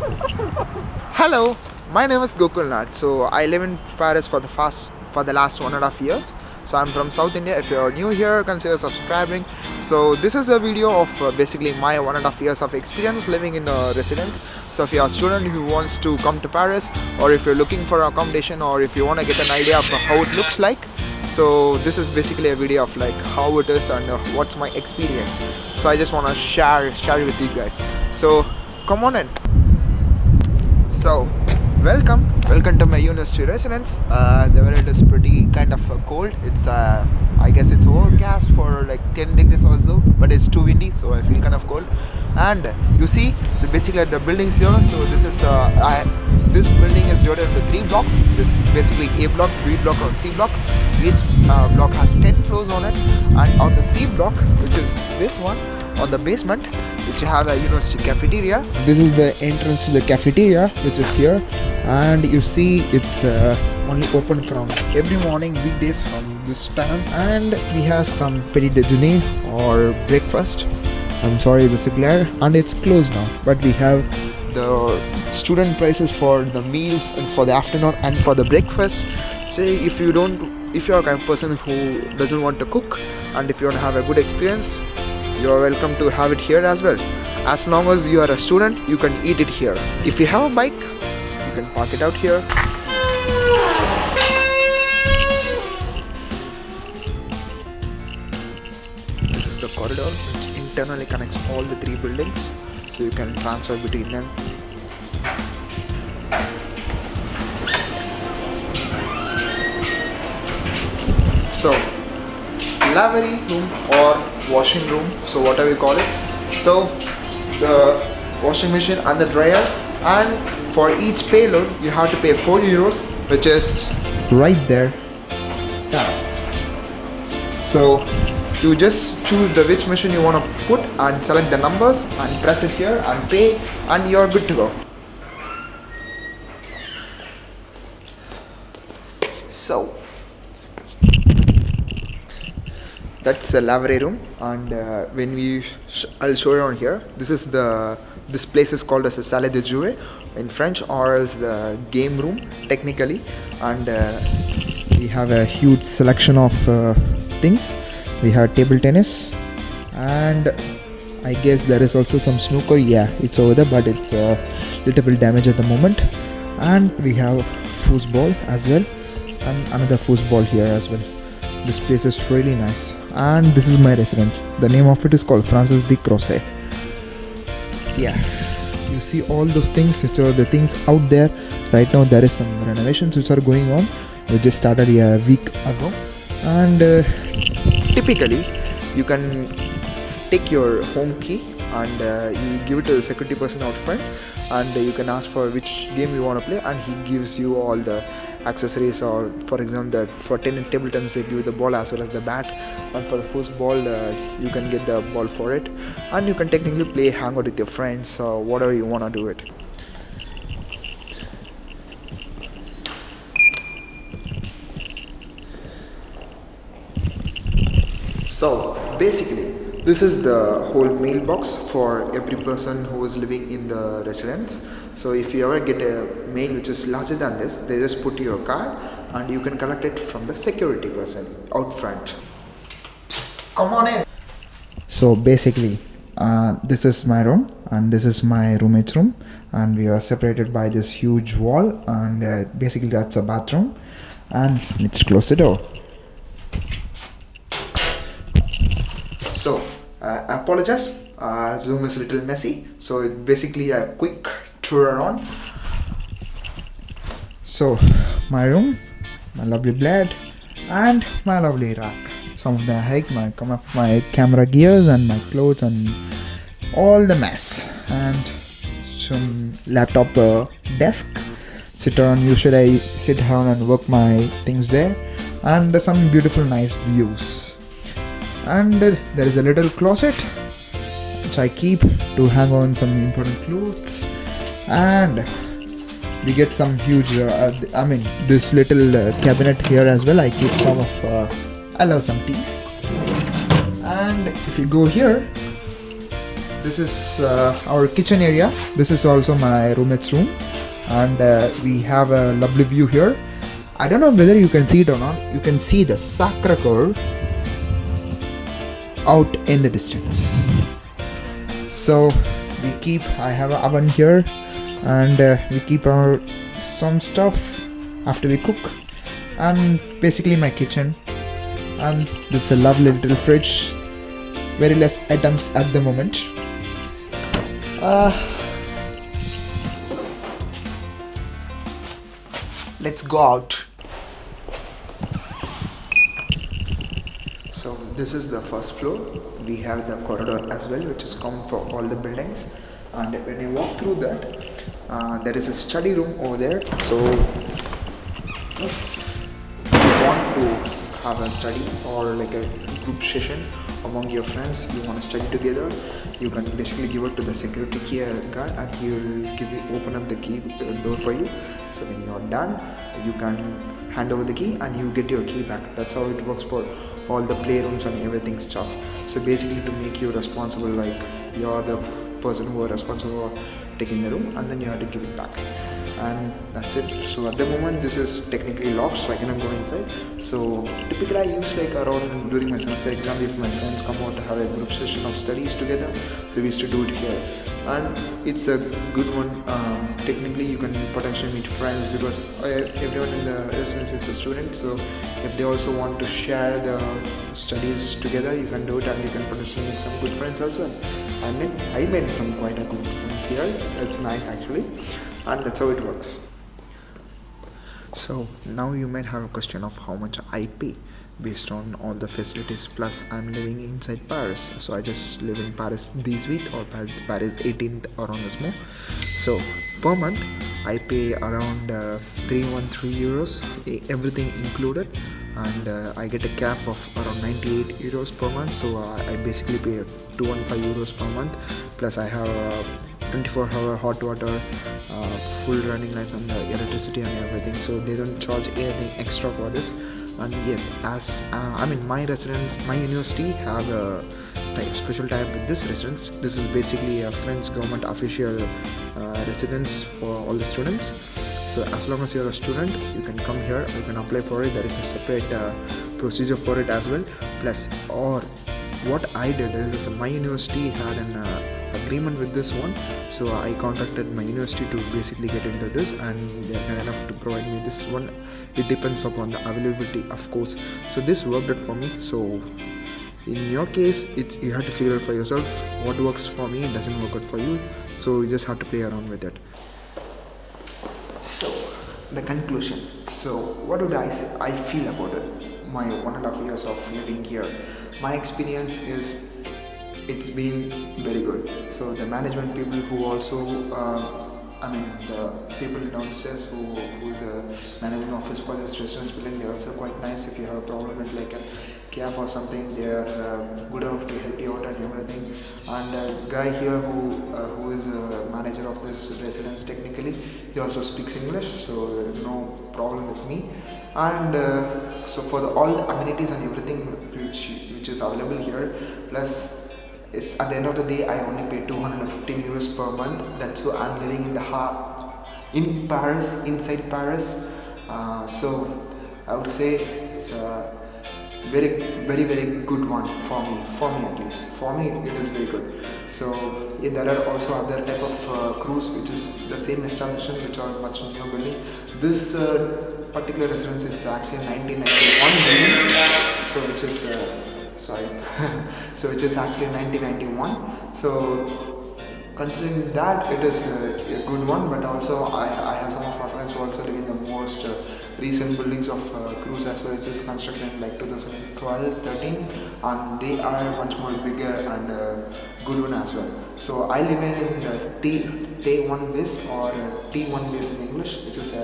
Hello, my name is Gokul Nath. So I live in Paris for the last 1.5 years. So I'm from South India. If you're new here, consider subscribing. So this is a video of basically my 1.5 years of experience living in a residence. So if you're a student who wants to come to Paris, or if you're looking for accommodation, or if you want to get an idea of how it looks like, so this is basically a video of like how it is and what's my experience. So I just want to share it with you guys. So come on in. So, welcome to my university residence. The weather is pretty kind of cold. It's I guess it's overcast for like 10 degrees or so, but it's too windy, so I feel kind of cold. And you see, basically the buildings here. So this building is divided into 3 blocks. This is basically A block, B block, and C block. Each block has 10 floors on it, and on the C block, which is this one, on the basement, which you have a university cafeteria. This is the entrance to the cafeteria, which is here, and you see it's only open from every morning, weekdays from this time. And we have some petit déjeuner or breakfast. I'm sorry, there's a glare, and it's closed now. But we have the student prices for the meals and for the afternoon and for the breakfast. Say if you're a kind of person who doesn't want to cook, and if you want to have a good experience, you are welcome to have it here as well. As long as you are a student, you can eat it here. If you have a bike, you can park it out here. This is the corridor which internally connects all the 3 buildings, so you can transfer between them. So, lavatory room or washing room, so whatever you call it. So the washing machine and the dryer, and for each payload you have to pay 4 euros, which is right there. So you just choose the which machine you want to put and select the numbers and press it here and pay, and you're good to go. So that's the lavatory room, and I'll show you on here. This place is called as a salle de jeu in French, or else the game room technically. And we have a huge selection of things. We have table tennis, and I guess there is also some snooker. Yeah, it's over there, but it's a little bit damaged at the moment. And we have foosball as well, and another foosball here as well. This place is really nice, and this is my residence. The name of it is called Francis de Crozet. Yeah, you see all those things which are the things out there. Right now there is some renovations which are going on. We just started a week ago, and typically you can take your home key and you give it to the security person out front, and you can ask for which game you want to play, and he gives you all the accessories. Or for example, for table tennis they give you the ball as well as the bat, and for the football you can get the ball for it, and you can technically play, hang out with your friends, or whatever you want to do it. So basically this is the whole mailbox for every person who is living in the residence. So if you ever get a mail which is larger than this, they just put your card and you can collect it from the security person out front. Come on in. So basically this is my room, and this is my roommate's room, and we are separated by this huge wall, and basically that's a bathroom. And let's close the door. So I apologize, the room is a little messy, so it's basically a quick tour around. So my room, my lovely bed, and my lovely rack. Some of my camera gears and my clothes and all the mess, and some laptop desk. Usually I sit down and work my things there, and some beautiful nice views. And there is a little closet which I keep to hang on some important clothes, and we get some huge this little cabinet here as well. I keep some of I love some teas. And if you go here, this is our kitchen area. This is also my roommate's room, and we have a lovely view here. I don't know whether you can see it or not. You can see the Sacré-Cœur out in the distance. So I have an oven here, and we keep our some stuff after we cook, and basically my kitchen. And this is a lovely little fridge, very less items at the moment. Let's go out. So this is the first floor. We have the corridor as well, which is common for all the buildings. And when you walk through that, there is a study room over there. So if you want to have a study or like a group session among your friends, you want to study together, you can basically give it to the security key guard, and he will open up the key door for you. So when you're done, you can hand over the key and you get your key back. That's how it works for all the playrooms and everything stuff. So basically to make you responsible, like you're the person who are responsible for taking the room, and then you have to give it back, and that's it. So at the moment this is technically locked, so I cannot go inside. So typically I use like around during my semester exam, if my friends come out to have a group session of studies together, so we used to do it here, and it's a good one. Technically you can potentially meet friends, because everyone in the residence is a student, so if they also want to share the studies together, you can do it, and you can potentially meet some good friends as well. I made some quite a good friends here. It's nice actually, and that's how it works. So now you might have a question of how much I pay based on all the facilities, plus I'm living inside Paris, so I just live in Paris this week, or Paris 18th around this more. So per month I pay around 313 euros, everything included, and I get a cap of around 98 euros per month. So I basically pay 215 euros per month, plus I have 24-hour hot water, full running lights, and electricity and everything. So they don't charge anything extra for this. And yes, as my residence, my university have a special type with this residence. This is basically a French government official residence for all the students. So as long as you're a student, you can come here, you can apply for it. There is a separate procedure for it as well. Plus, or what I did is my university had an agreement with this one, so I contacted my university to basically get into this, and they're kind enough to provide me this one. It depends upon the availability, of course. So this worked out for me. So in your case, you have to figure out for yourself what works for me. It doesn't work out for you, so you just have to play around with it. So the conclusion. So what would I say? I feel about it. My 1.5 years of living here. My experience is it's been very good. So the management people who also the people downstairs who's the management office for this residence building, they're also quite nice. If you have a problem with like a CAF or something, they are good enough to help you out and everything. And a guy here who is a manager of this residence, technically he also speaks English, so no problem with me. And so for all the amenities and everything which is available here, plus it's at the end of the day I only pay 215 euros per month. That's why I'm living in Paris, inside Paris. So I would say it's a very good one for me at least. For me it is very good. So yeah, there are also other type of crews which is the same establishment, which are much new building. This particular residence is actually 1991 building, so which is so which is actually 1991. So considering that, it is a good one. But also I have some of my friends who also live in the most recent buildings of cruise as well, which is constructed in like 2012-13, and they are much more bigger and good one as well. So I live in T1 base, or T1 base in English, which is a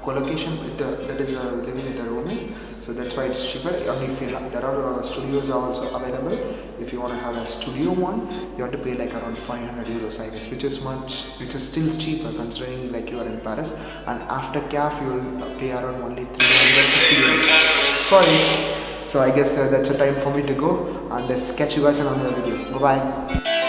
collocation with that is living with a roommate. So that's why it's cheaper. Only if there are studios are also available. If you want to have a studio one, you have to pay like around 500 euros, I guess, which is still cheaper considering like you are in Paris. And after CAF, you will pay around only 350 euros. Sorry, So I guess that's a time for me to go, and let's catch you guys in another video. Bye bye.